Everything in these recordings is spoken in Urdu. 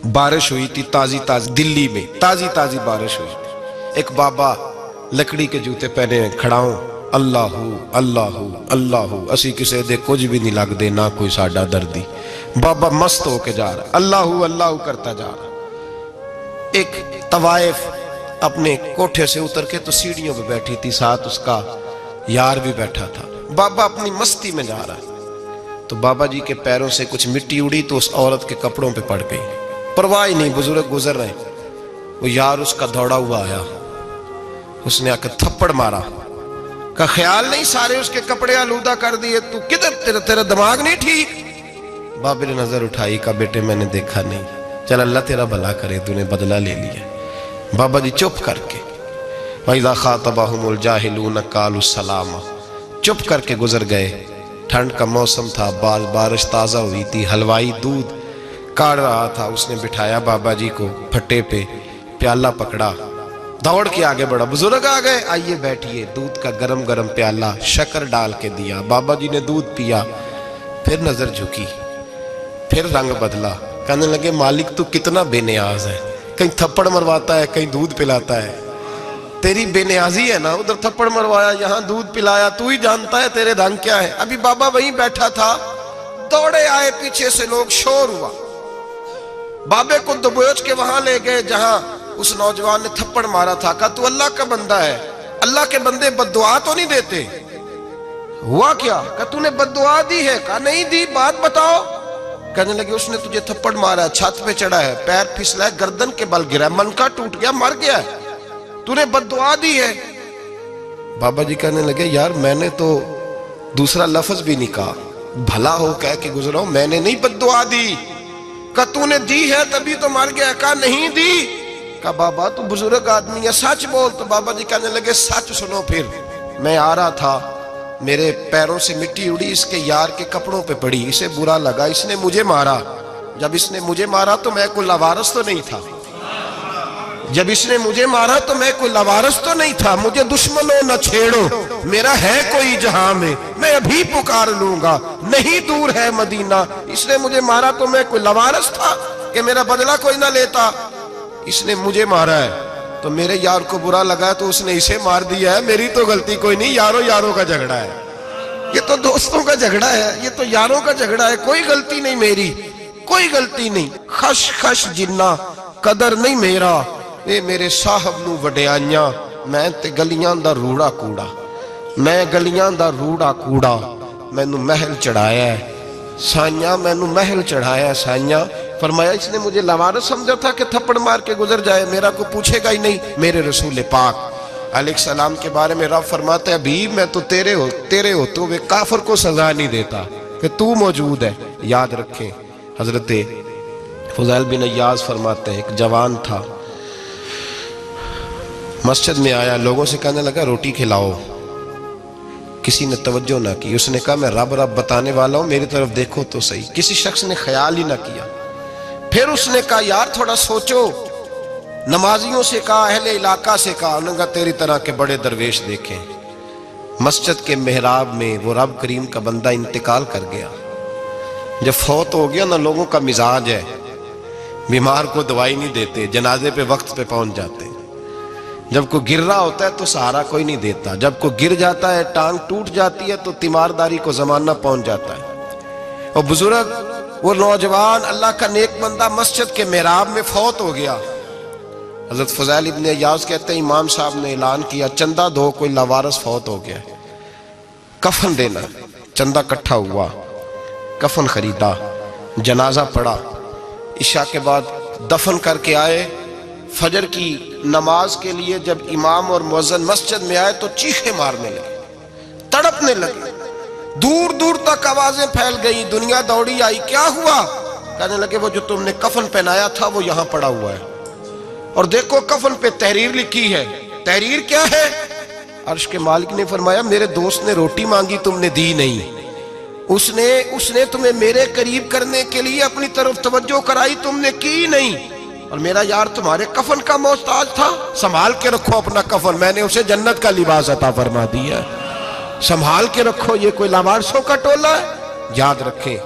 بارش ہوئی تھی تازی تازی، دلی میں تازی تازی بارش ہوئی تھی۔ ایک بابا لکڑی کے جوتے پہنے کھڑا ہوں، اللہ اللہ اللہ، اسی کسے دے کچھ بھی نہیں لگ دے، نہ کوئی ساڈا دردی۔ بابا مست ہو کے جا رہا، اللہ اللہ کرتا جا رہا۔ ایک طوائف اپنے کوٹھے سے اتر کے تو سیڑھیوں پہ بیٹھی تھی، ساتھ اس کا یار بھی بیٹھا تھا۔ بابا اپنی مستی میں جا رہا ہے تو بابا جی کے پیروں سے کچھ مٹی اڑی تو اس عورت کے کپڑوں پہ پڑ گئی، پرواہ نہیں، بزرگ گزر رہے ہیں۔ وہ یار اس کا دوڑا ہوا آیا، اس نے آ کے تھپڑ مارا، کا خیال نہیں سارے اس کے کپڑے آلودہ کر دیے، تو کدھر تیرا دماغ نہیں ٹھیک؟ بابے نے نظر اٹھائی، کہا بیٹے میں نے دیکھا نہیں، چل اللہ تیرا بھلا کرے، تو نے بدلہ لے لیا۔ بابا جی چپ کر کے وَإِذَا خَاطَبَهُمُ الْجَاهِلُونَ قَالُوا سَلَامًا، چپ کر کے گزر گئے۔ ٹھنڈ کا موسم تھا، بارش تازہ ہوئی تھی، حلوائی دودھ کاڑ رہا تھا، اس نے بٹھایا بابا جی کو پھٹے پہ، پیالہ پکڑا، دوڑ کے آگے بڑھا، بزرگ آ گئے، آئیے بیٹھیے، دودھ کا گرم گرم پیالہ شکر ڈال کے دیا۔ بابا جی نے دودھ پیا، پھر نظر جھکی، پھر رنگ بدلا، کہنے لگے مالک تو کتنا بے نیاز ہے، کہیں تھپڑ مرواتا ہے، کہیں دودھ پلاتا ہے، تیری بے نیازی ہے نا، ادھر تھپڑ مروایا، یہاں دودھ پلایا، تو ہی جانتا ہے تیرے رنگ کیا ہے۔ ابھی بابا وہیں بیٹھا تھا، دوڑے آئے پیچھے سے لوگ، شور ہوا، بابے کو دبوچ کے وہاں لے گئے جہاں اس نوجوان نے تھپڑ مارا تھا، کہا تو اللہ کا بندہ ہے، اللہ کے بندے بد دعا تو نہیں دیتے؟ ہوا کیا؟ کہا تو نے بد دعا دی ہے؟ کہا نہیں دی، بات بتاؤ۔ کہنے لگے اس نے تجھے تھپڑ مارا، چھت پہ چڑھا ہے، پیر پھسلا ہے، گردن کے بل گرا، منکا ٹوٹ گیا، مر گیا ہے، تو نے بد دعا دی ہے۔ بابا جی کہنے لگے یار میں نے تو دوسرا لفظ بھی نہیں کہا، بھلا ہو کہہ کے گزرا ہوں، میں نے نہیں بد دعا دی۔ کہا تو نے دی ہے تبھی تو مر گیا، کہا نہیں دی۔ کہا بابا تو بزرگ آدمی ہے، سچ بول۔ تو بابا جی کہنے لگے سچ سنو، پھر میں آ رہا تھا، میرے پیروں سے مٹی اڑی، اس کے یار کے کپڑوں پہ پڑی، اسے برا لگا، اس نے مجھے مارا، جب اس نے مجھے مارا تو میں کوئی لاوارث تو نہیں تھا، جب اس نے مجھے مارا تو میں کوئی لاوارث تو نہیں تھا، مجھے دشمنوں نہ چھیڑو، میرا ہے کوئی جہاں میں ابھی پکار لوں گا، نہیں دور ہے مدینہ، اس نے مجھے مارا تو میں کوئی لاوارث تھا کہ میرا بدلہ کوئی نہ لیتا، اس نے مجھے مارا ہے تو میرے یار کو برا لگا ہے تو اس نے اسے مار دیا ہے، میری تو غلطی کوئی نہیں، یاروں کا جھگڑا ہے، یہ تو دوستوں کا جھگڑا ہے، یہ تو یاروں کا جھگڑا ہے، کوئی غلطی نہیں میری، کوئی غلطی نہیں، خش خش جنہ قدر نہیں میرا، اے میرے صاحب نو وڈیاں، میں تے گلیاں دا روڑا کوڑا، میں گلیاں دا روڑا کوڑا، میں نو محل چڑھایا ہے سائیاں، میں نو محل چڑھایا ہے سائیاں۔ فرمایا اس نے مجھے لاوارث سمجھا تھا کہ تھپڑ مار کے گزر جائے، میرا کو پوچھے گا ہی نہیں۔ میرے رسول پاک علیہ السلام کے بارے میں رب فرماتا ہے ابھی میں تو تیرے ہوتے ہوئے کافر کو سزا نہیں دیتا کہ تو موجود ہے۔ یاد رکھیں حضرت فضیل بن عیاض فرماتے ہیں ایک جوان تھا، مسجد میں آیا، لوگوں سے کہنے لگا روٹی کھلاؤ، کسی نے توجہ نہ کی، اس نے کہا میں رب بتانے والا ہوں، میری طرف دیکھو تو صحیح، کسی شخص نے خیال ہی نہ کیا۔ پھر اس نے کہا یار تھوڑا سوچو، نمازیوں سے کہا، اہل علاقہ سے کہا، انہوں نے کہا تیری طرح کے بڑے درویش دیکھیں۔ مسجد کے محراب میں وہ رب کریم کا بندہ انتقال کر گیا، جب فوت ہو گیا نا، لوگوں کا مزاج ہے بیمار کو دوائی نہیں دیتے، جنازے پہ وقت پہ پہنچ جاتے، جب کوئی گر رہا ہوتا ہے تو سہارا کوئی نہیں دیتا، جب کوئی گر جاتا ہے ٹانگ ٹوٹ جاتی ہے تو تیمارداری کو زمانہ پہنچ جاتا ہے۔ اور بزرگ وہ نوجوان اللہ کا نیک بندہ مسجد کے محراب میں فوت ہو گیا۔ حضرت فضیل ابن عیاض کہتے ہیں امام صاحب نے اعلان کیا چندہ دو، کوئی لاوارث فوت ہو گیا، کفن دینا، چندہ کٹھا ہوا، کفن خریدا، جنازہ پڑا، عشاء کے بعد دفن کر کے آئے، فجر کی نماز کے لیے جب امام اور مؤذن مسجد میں آئے تو چیخیں مارنے لگے، تڑپنے لگے، دور دور تک آوازیں پھیل گئی، دنیا دوڑی آئی، کیا ہوا؟ کہنے لگے وہ جو تم نے کفن پہنایا تھا وہ یہاں پڑا ہوا ہے، اور دیکھو کفن پہ تحریر لکھی ہے۔ تحریر کیا ہے؟ عرش کے مالک نے فرمایا میرے دوست نے روٹی مانگی تم نے دی نہیں، اس نے تمہیں میرے قریب کرنے کے لیے اپنی طرف توجہ کرائی، تم نے کی نہیں، اور میرا یار تمہارے کفن کا محتاج تھا، سنبھال کے رکھو اپنا کفن، میں نے اسے جنت کا لباس عطا فرما دیا، سنبھال کے رکھو، یہ کوئی لاوارثوں کا ٹولہ ہے۔ یاد رکھیں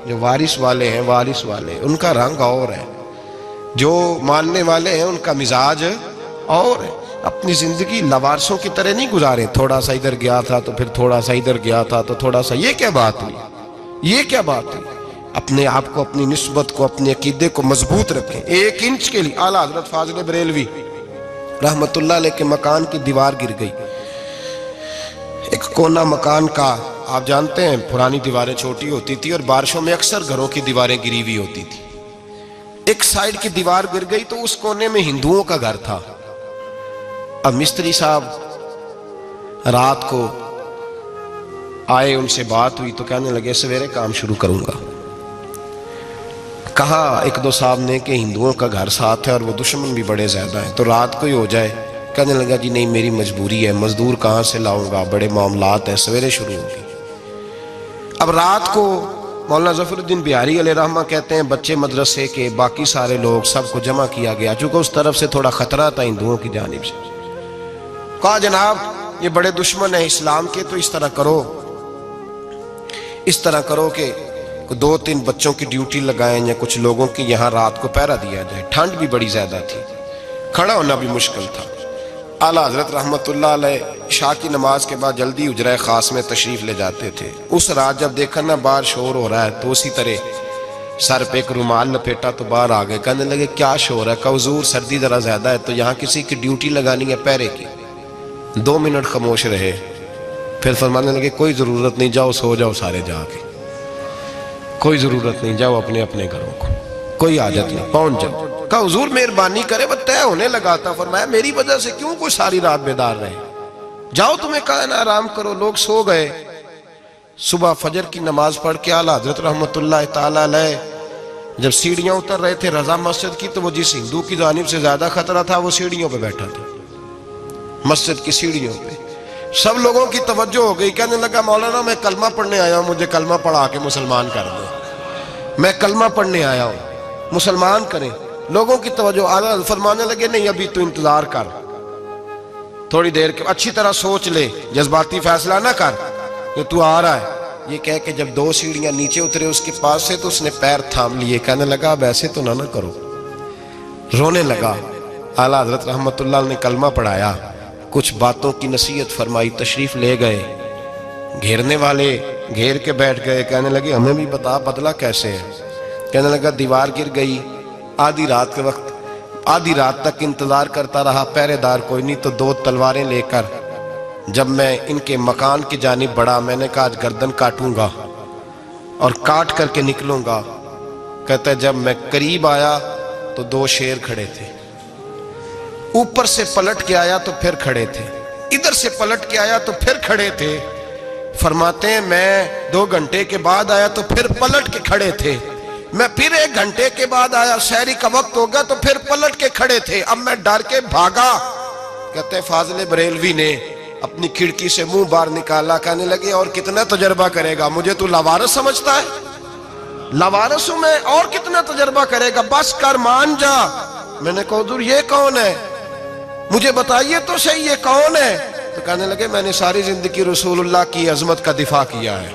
جو وارث والے ہیں، وارث والے ان کا رنگ اور ہے، جو ماننے والے ہیں ان کا مزاج اور ہے، اپنی زندگی لوارسوں کی طرح نہیں گزارے، تھوڑا سا ادھر گیا تھا تو پھر تھوڑا سا ادھر گیا تھا تو تھوڑا سا، یہ کیا بات ہوئی، یہ کیا بات ہوئی؟ اپنے آپ کو، اپنی نسبت کو، اپنے عقیدے کو مضبوط رکھیں۔ 1 انچ کے لیے اعلیٰ حضرت فاضل بریلوی رحمت اللہ علیہ کے مکان کی دیوار گر گئی، ایک کونا مکان کا، آپ جانتے ہیں پرانی دیواریں چھوٹی ہوتی تھی اور بارشوں میں اکثر گھروں کی دیواریں گری ہوئی ہوتی تھی، ایک سائیڈ کی دیوار گر گئی تو اس کونے میں ہندوؤں کا گھر تھا۔ اب مستری صاحب رات کو آئے، ان سے بات ہوئی تو کہنے لگے سویرے کام شروع کروں گا۔ کہا 1-2 صاحب نے کہ ہندوؤں کا گھر ساتھ ہے اور وہ دشمن بھی بڑے زیادہ ہیں، تو رات کو ہی ہو جائے۔ کہنے لگا جی نہیں، میری مجبوری ہے، مزدور کہاں سے لاؤں گا، بڑے معاملات ہیں، سویرے شروع ہوگی۔ اب رات کو مولانا ظفر الدین بہاری علیہ رحمہ کہتے ہیں بچے مدرسے کے، باقی سارے لوگ، سب کو جمع کیا گیا، چونکہ اس طرف سے تھوڑا خطرہ تھا ہندوؤں کی جانب سے۔ کہا جناب یہ بڑے دشمن ہیں اسلام کے، تو اس طرح کرو کہ 2-3 بچوں کی ڈیوٹی لگائیں یا کچھ لوگوں کی یہاں رات کو پہرا دیا جائے، ٹھنڈ بھی بڑی زیادہ تھی، کھڑا ہونا بھی مشکل تھا۔ اعلیٰ حضرت رحمت اللہ علیہ عشاء کی نماز کے بعد جلدی حجرہ خاص میں تشریف لے جاتے تھے۔ اس رات جب دیکھا نا باہر شور ہو رہا ہے تو اسی طرح سر پہ ایک رومال لپیٹا تو باہر آ گئے، کہنے لگے کیا شور ہے؟ کہا حضور سردی ذرا زیادہ ہے تو یہاں کسی کی ڈیوٹی لگانی ہے پہرے کی۔ 2 منٹ خاموش رہے، پھر فرمانے لگے کوئی ضرورت نہیں، جاؤ سو جاؤ سارے جا کے، کوئی ضرورت نہیں، جاؤ اپنے اپنے گھروں کو، کوئی حاجت نہیں، پہنچ جاؤ۔ کہا حضور مہربانی کرے، وہ طے ہونے لگا تھا۔ فرمایا میری وجہ سے کیوں کوئی ساری رات بیدار رہے، جاؤ تمہیں کہا نا آرام کرو۔ لوگ سو گئے۔ صبح فجر کی نماز پڑھ کے اعلیٰ حضرت رحمت اللہ تعالی علیہ جب سیڑھیاں اتر رہے تھے رضا مسجد کی، تو وہ جس ہندو کی جانب سے زیادہ خطرہ تھا وہ سیڑھیوں پہ بیٹھا تھا، مسجد کی سیڑھیوں پہ۔ سب لوگوں کی توجہ ہو گئی، کہنے لگا مولانا میں کلمہ پڑھنے آیا ہوں، مجھے کلمہ پڑھا کے مسلمان کر دو، میں کلمہ پڑھنے آیا ہوں، مسلمان کریں۔ لوگوں کی توجہ، اعلیٰ فرمانے لگے نہیں ابھی تو انتظار کر، تھوڑی دیر کے اچھی طرح سوچ لے، جذباتی فیصلہ نہ کر کہ تو آ رہا ہے۔ یہ کہہ کے جب 2 سیڑھیاں نیچے اترے اس کے پاس سے تو اس نے پیر تھام لیے، کہنے لگا اب ایسے تو نہ کرو، رونے لگا۔ اعلیٰ حضرت رحمت اللہ نے کلمہ پڑھایا، کچھ باتوں کی نصیحت فرمائی، تشریف لے گئے۔ گھیرنے والے گھیر کے بیٹھ گئے، کہنے لگے ہمیں بھی بتا بدلہ کیسے ہے۔ کہنے لگا دیوار گر گئی، آدھی رات کے وقت، آدھی رات تک انتظار کرتا رہا، پہرے دار کوئی نہیں، تو 2 تلواریں لے کر جب میں ان کے مکان کی جانب بڑھا، میں نے کہا آج گردن کاٹوں گا اور کاٹ کر کے نکلوں گا۔ کہتا ہے جب میں قریب آیا تو 2 شیر کھڑے تھے، اوپر سے پلٹ کے آیا تو پھر کھڑے تھے، ادھر سے پلٹ کے آیا تو پھر کھڑے تھے۔ فرماتے ہیں میں 2 گھنٹے کے بعد آیا تو پھر پلٹ کے کھڑے تھے، میں پھر 1 گھنٹے کے بعد آیا، سحری کا وقت ہو گیا تو پھر پلٹ کے کھڑے تھے، اب میں ڈر کے بھاگا۔ کہتے ہیں فاضل بریلوی نے اپنی کھڑکی سے منہ باہر نکالا، کہنے لگے اور کتنا تجربہ کرے گا، مجھے تو لاوارث سمجھتا ہے، لاوارث ہوں میں، اور کتنا تجربہ کرے گا، بس کر مان جا۔ میں نے کہا حضور یہ کون ہے، مجھے بتائیے تو صحیح یہ کون ہے۔ تو کہنے لگے میں نے ساری زندگی رسول اللہ کی عظمت کا دفاع کیا ہے،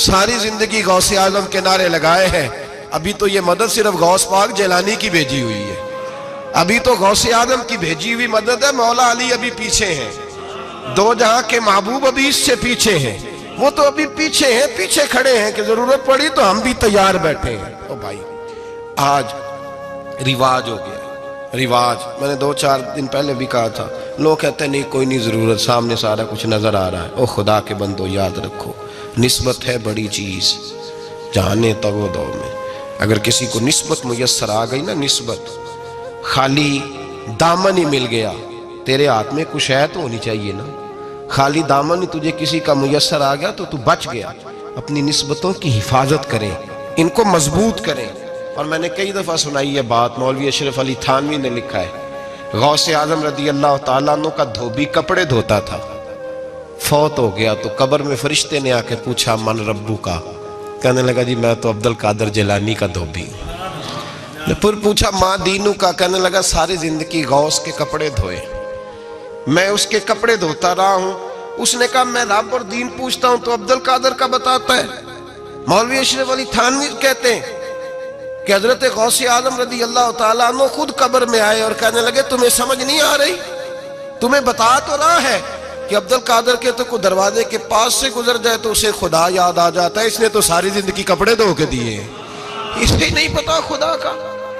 ساری زندگی غوث اعظم کے نعرے لگائے ہیں، ابھی تو یہ مدد صرف غوث پاک جیلانی کی بھیجی ہوئی ہے، ابھی تو غوث اعظم کی بھیجی ہوئی مدد ہے، مولا علی ابھی پیچھے ہیں، 2 جہاں کے محبوب ابھی اس سے پیچھے ہیں، وہ تو ابھی پیچھے ہیں، پیچھے کھڑے ہیں کہ ضرورت پڑی تو ہم بھی تیار بیٹھے ہیں۔ او بھائی آج رواج ہو گیا، رواج، میں نے 2-4 دن پہلے بھی کہا تھا، لوگ کہتے ہیں نہیں کوئی نہیں ضرورت، سامنے سارا کچھ نظر آ رہا ہے۔ او خدا کے بندو یاد رکھو، نسبت ہے بڑی چیز، جانے تو دو میں، اگر کسی کو نسبت میسر آ گئی نا، نسبت، خالی دامن ہی مل گیا، تیرے ہاتھ میں کچھ ہے تو ہونی چاہیے نا، خالی دامن ہی تجھے کسی کا میسر آ گیا تو بچ گیا۔ اپنی نسبتوں کی حفاظت کریں، ان کو مضبوط کریں۔ اور میں نے کئی دفعہ سنائی یہ بات، مولوی اشرف علی تھانوی نے لکھا ہے، غوث اعظم رضی اللہ تعالیٰ عنہ کا دھوبی کپڑے دھوتا تھا، فوت ہو گیا تو قبر میں فرشتے نے آ کے پوچھا من ربو کا، کہنے لگا جی میں تو عبد القادر جیلانی کا دھوبی ہوں۔ پھر پوچھا ماں دینو کا، کہنے لگا ساری زندگی غوث کے کپڑے دھوئے، میں اس کے کپڑے دھوتا رہا ہوں۔ اس نے کہا میں رب اور دین پوچھتا ہوں تو عبد القادر کا بتاتا ہے۔ مولوی اشرف علی تھانوی کہتے ہیں کہ حضرت غوث اعظم رضی اللہ تعالیٰ عنہ خود قبر میں آئے اور کہنے لگے تمہیں سمجھ نہیں آ رہی؟ تمہیں بتا تو رہا ہے کہ عبد القادر کے تو کوئی دروازے کے پاس سے گزر جائے تو اسے خدا یاد آ جاتا ہے، اس نے تو ساری زندگی کپڑے دھو کے دیے ہیں، اسے نہیں پتا خدا کا۔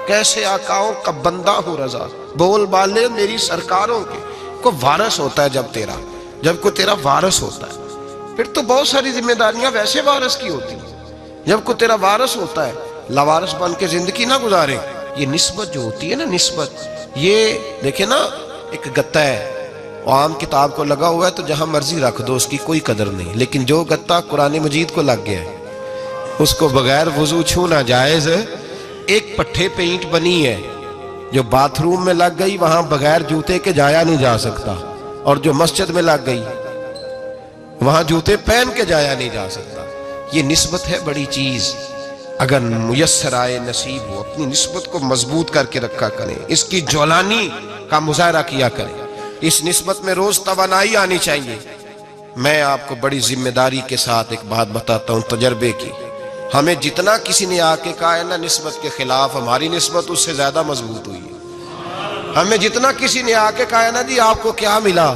کیسے آقاؤں کا بندہ ہو رضا، بول بالے میری سرکاروں کے۔ کو وارث ہوتا ہے جب کوئی تیرا وارث ہوتا ہے، پھر تو بہت ساری ذمہ داریاں ویسے وارث کی ہوتی ہیں۔ جب کوئی تیرا وارث ہوتا ہے، لاوارث بن کے زندگی نہ گزارے۔ یہ نسبت جو ہوتی ہے نا، نسبت، یہ دیکھیں نا، ایک گتا ہے وہ عام کتاب کو لگا ہوا ہے تو جہاں مرضی رکھ دو، اس کی کوئی قدر نہیں، لیکن جو گتا قرآن مجید کو لگ گیا ہے اس کو بغیر وضو چھونا جائز ہے۔ ایک پٹھے پہ اینٹ بنی ہے جو باتھ روم میں لگ گئی، وہاں بغیر جوتے کے جایا نہیں جا سکتا، اور جو مسجد میں لگ گئی وہاں جوتے پہن کے جایا نہیں جا سکتا۔ یہ نسبت ہے بڑی چیز، اگر میسر آئے نصیب ہو اپنی نسبت کو مضبوط کر کے رکھا کریں، اس کی جولانی کا مظاہرہ کیا کریں، اس نسبت میں روز توانائی آنی چاہیے۔ میں آپ کو بڑی ذمہ داری کے ساتھ ایک بات بتاتا ہوں تجربے کی، ہمیں جتنا کسی نے آ کے کہا ہے نا نسبت کے خلاف، ہماری نسبت اس سے زیادہ مضبوط ہوئی ہے۔ ہمیں جتنا کسی نے آ کے کہا ہے نا جی آپ کو کیا ملا،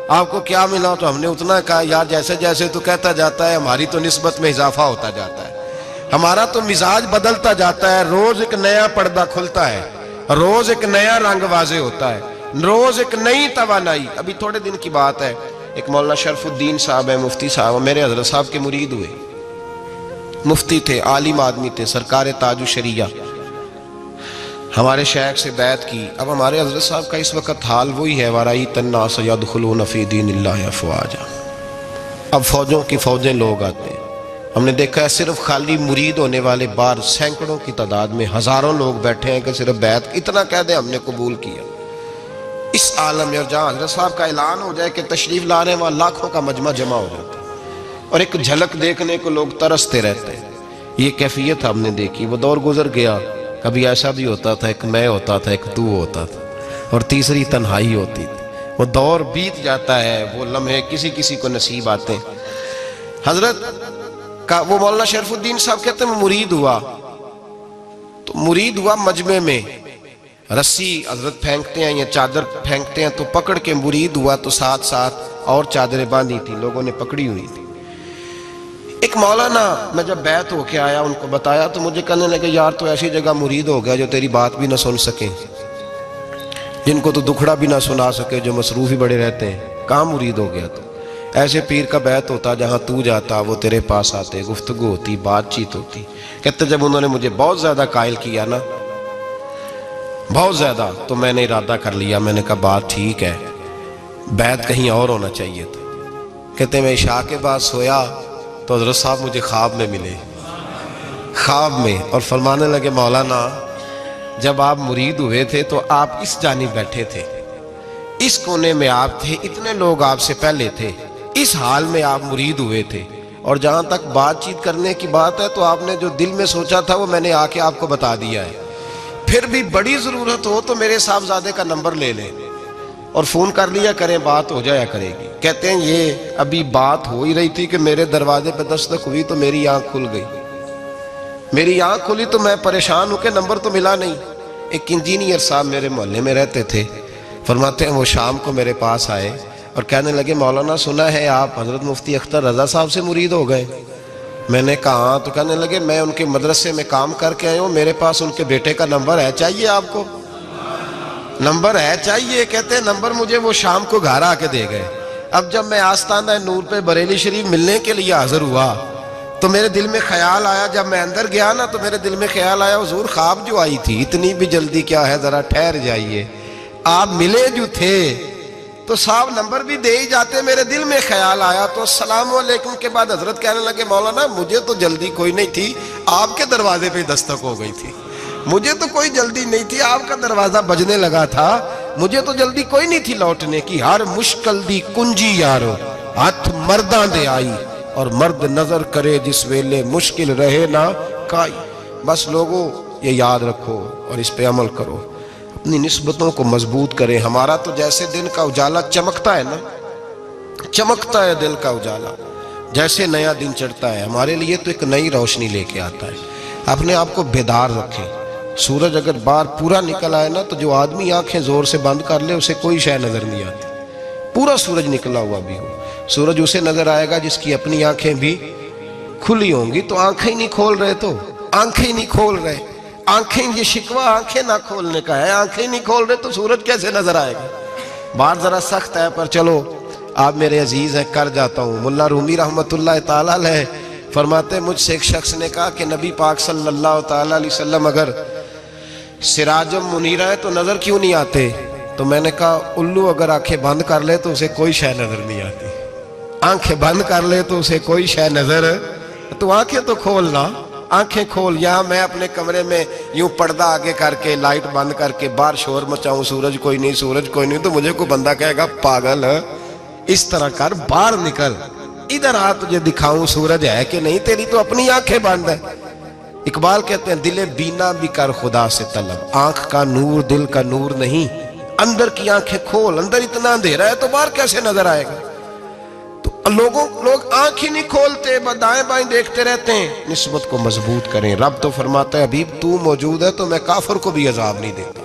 آپ کو کیا ملا، تو ہم نے اتنا کہا یار جیسے جیسے تو کہتا جاتا ہے ہماری تو نسبت میں اضافہ ہوتا جاتا ہے، ہمارا تو مزاج بدلتا جاتا ہے، روز ایک نیا پردہ کھلتا ہے، روز ایک نیا رنگ واضح ہوتا ہے، روز ایک نئی توانائی۔ ابھی تھوڑے دن کی بات ہے، ایک مولانا شرف الدین صاحب ہے، مفتی صاحب، میرے حضرت صاحب کے مرید ہوئے، مفتی تھے، عالم آدمی تھے، سرکار تاج الشریعہ، ہمارے شیخ سے بیعت کی۔ اب ہمارے حضرت صاحب کا اس وقت حال وہی ہے، وَرَأَيْتَ النَّاسَ يَدْخُلُونَ فِي دِينِ اللَّهِ أَفْوَاجًا، اب فوجوں کی فوجیں لوگ آتے ہیں۔ ہم نے دیکھا ہے صرف خالی مرید ہونے والے بار سینکڑوں کی تعداد میں ہزاروں لوگ بیٹھے ہیں کہ صرف بیعت اتنا کہہ دیں ہم نے قبول کیا۔ اس عالم میں اور جہاں حضرت صاحب کا اعلان ہو جائے کہ تشریف لا رہے ہیں وہاں لاکھوں کا مجمع جمع ہو جاتا ہے، اور ایک جھلک دیکھنے کو لوگ ترستے رہتے ہیں۔ یہ کیفیت ہم نے دیکھی، وہ دور گزر گیا، کبھی ایسا بھی ہوتا تھا ایک میں ہوتا تھا، ایک تو ہوتا تھا، اور تیسری تنہائی ہوتی تھی۔ وہ دور بیت جاتا ہے، وہ لمحے کسی کسی کو نصیب آتے ہیں۔ حضرت کا وہ مولانا شرف الدین صاحب کہتے ہیں مرید ہوا، تو مرید ہوا مجمع میں، رسی حضرت پھینکتے ہیں یا چادر پھینکتے ہیں تو پکڑ کے مرید ہوا، تو ساتھ ساتھ اور چادریں باندھی تھی، لوگوں نے پکڑی ہوئی تھی۔ ایک مولانا میں جب بیعت ہو کے آیا ان کو بتایا تو مجھے کہنے لگے یار تو ایسی جگہ مرید ہو گیا جو تیری بات بھی نہ سن سکیں، جن کو تو دکھڑا بھی نہ سنا سکے، جو مصروف ہی بڑے رہتے ہیں، کہاں مرید ہو گیا تو؟ ایسے پیر کا بیعت ہوتا جہاں تو جاتا، وہ تیرے پاس آتے، گفتگو ہوتی، بات چیت ہوتی۔ کہتے جب انہوں نے مجھے بہت زیادہ قائل کیا نا، بہت زیادہ، تو میں نے ارادہ کر لیا، میں نے کہا بات ٹھیک ہے، بیعت کہیں اور ہونا چاہیے تھا۔ کہتے میں عشاء کے بعد سویا تو حضرت صاحب مجھے خواب میں ملے، خواب میں، اور فرمانے لگے مولانا جب آپ مرید ہوئے تھے تو آپ اس جانب بیٹھے تھے، اس کونے میں آپ تھے، اتنے لوگ آپ سے پہلے تھے، اس حال میں آپ مرید ہوئے تھے، اور جہاں تک بات چیت کرنے کی بات ہے تو آپ نے جو دل میں سوچا تھا وہ میں نے آ کے آپ کو بتا دیا ہے، پھر بھی بڑی ضرورت ہو تو میرے صاحبزادے کا نمبر لے لیں اور فون کر لیا کریں، بات ہو جایا کرے گی۔ کہتے ہیں یہ ابھی بات ہو ہی رہی تھی کہ میرے دروازے پہ دستک ہوئی تو میری آنکھ کھل گئی، میری آنکھ کھلی تو میں پریشان ہوں کہ نمبر تو ملا نہیں۔ ایک انجینئر صاحب میرے محلے میں رہتے تھے، فرماتے ہیں وہ شام کو میرے پاس آئے اور کہنے لگے مولانا سنا ہے آپ حضرت مفتی اختر رضا صاحب سے مرید ہو گئے؟ میں نے کہا ہاں، تو کہنے لگے میں ان کے مدرسے میں کام کر کے آئے ہوں، میرے پاس ان کے بیٹے کا نمبر ہے، چاہیے آپ کو؟ نمبر ہے چاہیے؟ کہتے ہیں نمبر مجھے وہ شام کو گھر آ کے دے گئے۔ اب جب میں آستانہ نور پہ بریلی شریف ملنے کے لیے حاضر ہوا تو میرے دل میں خیال آیا، جب میں اندر گیا نا تو میرے دل میں خیال آیا حضور خواب جو آئی تھی اتنی بھی جلدی کیا ہے، ذرا ٹھہر جائیے، آپ ملے جو تھے تو صاحب نمبر بھی دے ہی جاتے۔ میرے دل میں خیال آیا تو السلام علیکم کے بعد حضرت کہنے لگے مولانا مجھے تو جلدی کوئی نہیں تھی، آپ کے دروازے پہ دستک ہو گئی تھی، مجھے تو کوئی جلدی نہیں تھی، آپ کا دروازہ بجنے لگا تھا، مجھے تو جلدی کوئی نہیں تھی لوٹنے کی۔ ہر مشکل دی کنجی یارو ہاتھ مرداں دے آئی، اور مرد نظر کرے جس ویلے مشکل رہے نہ کائی۔ بس لوگوں یہ یاد رکھو اور اس پہ عمل کرو، اپنی نسبتوں کو مضبوط کریں۔ ہمارا تو جیسے دن کا اجالا چمکتا ہے نا، چمکتا ہے دل کا اجالا، جیسے نیا دن چڑھتا ہے ہمارے لیے تو ایک نئی روشنی لے کے آتا ہے۔ اپنے آپ کو بیدار رکھیں. سورج اگر باہر پورا نکل آئے نا تو جو آدمی آنکھیں زور سے بند کر لے اسے کوئی شے نظر نہیں آتی. پورا سورج نکلا ہوا بھی ہو, سورج اسے نظر آئے گا جس کی اپنی آنکھیں بھی کھلی ہوں گی. تو آنکھیں نہیں کھول رہے, تو آنکھیں نہیں کھول رہے, آنکھیں, یہ شکوہ آنکھیں نہ کھولنے کا ہے. آنکھیں نہیں کھول رہے تو سورج کیسے نظر آئے گا؟ بات ذرا سخت ہے پر چلو آپ میرے عزیز ہیں, کر جاتا ہوں. ملا رومی رحمت اللہ تعالیٰ علیہ فرماتے, مجھ سے ایک شخص نے کہا کہ نبی پاک صلی اللہ تعالیٰ علیہ وسلم اگر سراجم منیرہ ہے تو نظر کیوں نہیں آتے؟ تو میں نے کہا الو اگر آنکھیں بند کر لے تو اسے کوئی شے نظر نہیں آتی. آنکھیں بند کر لے تو اسے کوئی شے نظر, تو آنکھیں تو کھولنا, آنکھیں کھول. یہاں میں اپنے کمرے میں یوں پردہ آگے کر کے لائٹ بند کر کے باہر شور مچاؤں, سورج کوئی نہیں, سورج کوئی نہیں, تو مجھے کوئی بندہ کہے گا پاگل ہے, اس طرح کر, باہر نکل, ادھر آ تجھے دکھاؤں سورج ہے کہ نہیں, تیری تو اپنی آنکھیں بند ہے. اقبال کہتے ہیں دل بینا بھی کر خدا سے طلب, آنکھ کا نور دل کا نور نہیں, اندر کی آنکھیں کھول. اندر اتنا اندھیرا ہے تو باہر کیسے نظر آئے گا؟ تو لوگ آنکھ ہی نہیں کھولتے, دائیں بائیں دیکھتے رہتے ہیں. نسبت کو مضبوط کریں. رب تو فرماتا ہے حبیب تو موجود ہے تو میں کافر کو بھی عذاب نہیں دیتا.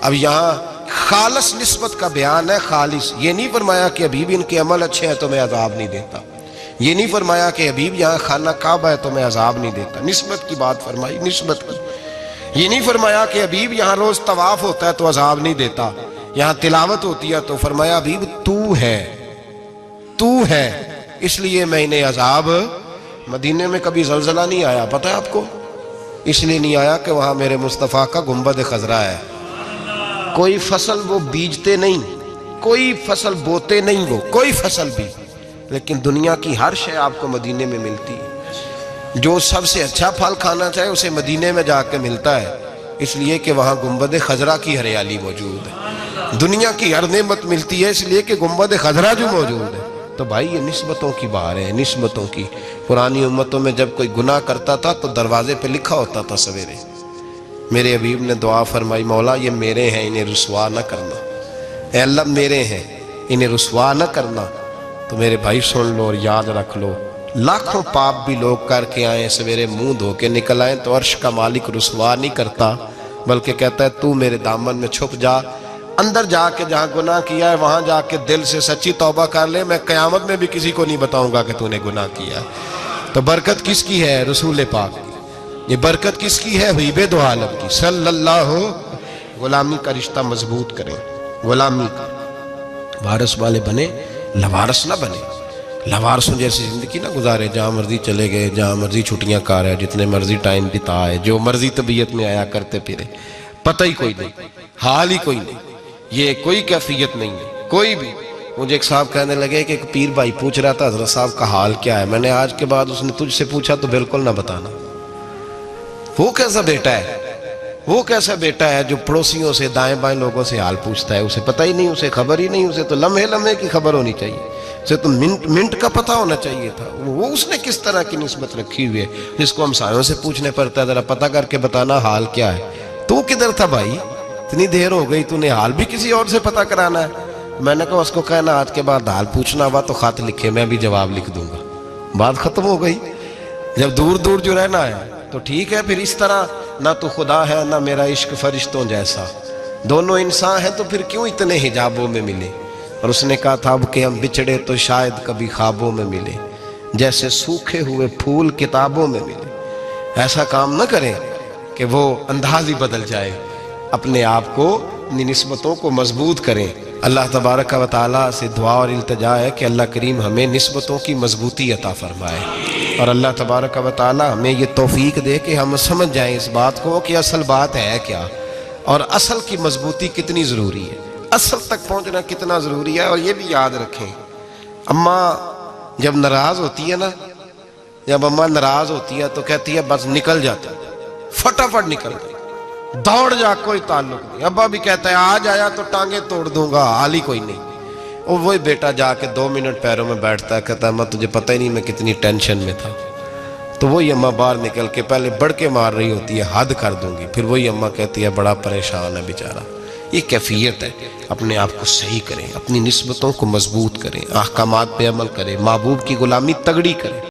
اب یہاں خالص نسبت کا بیان ہے, خالص. یہ نہیں فرمایا کہ حبیب ان کے عمل اچھے ہیں تو میں عذاب نہیں دیتا. یہ نہیں فرمایا کہ حبیب یہاں خانہ کعبہ ہے تو میں عذاب نہیں دیتا. نسبت کی بات فرمائی, نسبت کی. یہ نہیں فرمایا کہ حبیب یہاں روز طواف ہوتا ہے تو عذاب نہیں دیتا, یہاں تلاوت ہوتی ہے تو فرمایا حبیب تو ہے اس لیے میں انہیں عذاب. مدینے میں کبھی زلزلہ نہیں آیا, پتہ ہے آپ کو؟ اس لیے نہیں آیا کہ وہاں میرے مصطفیٰ کا گنبد خضرا ہے. کوئی فصل وہ بیجتے نہیں, کوئی فصل بوتے نہیں, وہ کوئی فصل بھی, لیکن دنیا کی ہر شے آپ کو مدینے میں ملتی ہے. جو سب سے اچھا پھل کھانا چاہے اسے مدینے میں جا کے ملتا ہے, اس لیے کہ وہاں گنبد خضرا کی ہریالی موجود ہے. دنیا کی ہر نعمت ملتی ہے اس لیے کہ گنبد خضرا جو موجود ہے. تو بھائی یہ نسبتوں کی بہار ہے, نسبتوں کی. پرانی امتوں میں جب کوئی گناہ کرتا تھا تو دروازے پہ لکھا ہوتا تھا سویرے, میرے حبیب نے دعا فرمائی, مولا یہ میرے ہیں انہیں رسوا نہ کرنا, اے اللہ میرے ہیں انہیں رسوا نہ کرنا. تو میرے بھائی سن لو اور یاد رکھ لو, لاکھوں پاپ بھی لوگ کر کے آئیں, سویرے منہ دھو کے نکل آئیں تو عرش کا مالک رسوا نہیں کرتا, بلکہ کہتا ہے تو میرے دامن میں چھپ جا, اندر جا کے جہاں گناہ کیا ہے وہاں جا کے دل سے سچی توبہ کر لے, میں قیامت میں بھی کسی کو نہیں بتاؤں گا کہ تو نے گناہ کیا ہے. تو برکت کس کی ہے؟ رسول پاک کی. یہ برکت کس کی ہے؟ حبیب دو عالم کی صلی اللہ. غلامی کا رشتہ مضبوط کریں, غلامی کا. وارث والے بنے, لوارث نہ بنے. لوارثوں جیسی زندگی نہ گزارے, جہاں مرضی چلے گئے, جہاں مرضی چھٹیاں کار ہے, جتنے مرضی ٹائم بتا ہے, جو مرضی طبیعت میں آیا کرتے پھرے, پتہ ہی کوئی نہیں, حال ہی کوئی نہیں. یہ کوئی کیفیت نہیں ہے کوئی بھی. مجھے ایک صاحب کہنے لگے کہ ایک پیر بھائی پوچھ رہا تھا حضرت صاحب کا حال کیا ہے. میں نے آج کے بعد اس نے تجھ سے پوچھا تو بالکل نہ بتانا. وہ کیسا بیٹا ہے, وہ کیسا بیٹا ہے جو پڑوسیوں سے دائیں بائیں لوگوں سے حال پوچھتا ہے, اسے پتہ ہی نہیں, اسے خبر ہی نہیں, اسے تو لمحے لمحے کی خبر ہونی چاہیے, اسے تو منٹ کا پتہ ہونا چاہیے تھا. وہ اس نے کس طرح کی نسبت رکھی ہوئی ہے جس کو ہم سایوں سے پوچھنے پڑتا ہے ذرا پتہ کر کے بتانا حال کیا ہے. تو کدھر تھا بھائی, اتنی دیر ہو گئی, تو نے حال بھی کسی اور سے پتہ کرانا ہے. میں نے کہا اس کو کہنا آج کے بعد حال پوچھنا ہوا تو خط لکھے, میں بھی جواب لکھ دوں گا. بات ختم ہو گئی. جب دور دور جو رہنا ہے تو ٹھیک ہے, پھر اس طرح نہ تو خدا ہے نہ میرا عشق فرشتوں جیسا, دونوں انسان ہیں تو پھر کیوں اتنے حجابوں میں ملے. اور اس نے کہا تھا اب کہ ہم بچھڑے تو شاید کبھی خوابوں میں ملے, جیسے سوکھے ہوئے پھول کتابوں میں ملے. ایسا کام نہ کریں کہ وہ انداز ہی بدل جائے. اپنے آپ کو, اپنی نسبتوں کو مضبوط کریں. اللہ تبارک و تعالیٰ سے دعا اور التجا ہے کہ اللہ کریم ہمیں نسبتوں کی مضبوطی عطا فرمائے, اور اللہ تبارک و تعالیٰ ہمیں یہ توفیق دے کہ ہم سمجھ جائیں اس بات کو کہ اصل بات ہے کیا, اور اصل کی مضبوطی کتنی ضروری ہے, اصل تک پہنچنا کتنا ضروری ہے. اور یہ بھی یاد رکھیں, اماں جب ناراض ہوتی ہے نا, جب اماں ناراض ہوتی ہے تو کہتی ہے بس نکل جاتا, فٹافٹ نکل گئی, دوڑ جا, کوئی تعلق نہیں. ابا بھی کہتا ہے آج آیا تو ٹانگیں توڑ دوں گا, حال ہی کوئی نہیں. اور وہی بیٹا جا کے 2 منٹ پیروں میں بیٹھتا ہے, کہتا ہے اماں تجھے پتہ ہی نہیں میں کتنی ٹینشن میں تھا. تو وہی اماں باہر نکل کے پہلے بڑکے مار رہی ہوتی ہے حد کر دوں گی, پھر وہی اماں کہتی ہے بڑا پریشان ہے بیچارہ. یہ کیفیت ہے. اپنے آپ کو صحیح کریں, اپنی نسبتوں کو مضبوط کریں, احکامات پہ عمل کریں, محبوب کی غلامی تگڑی کریں.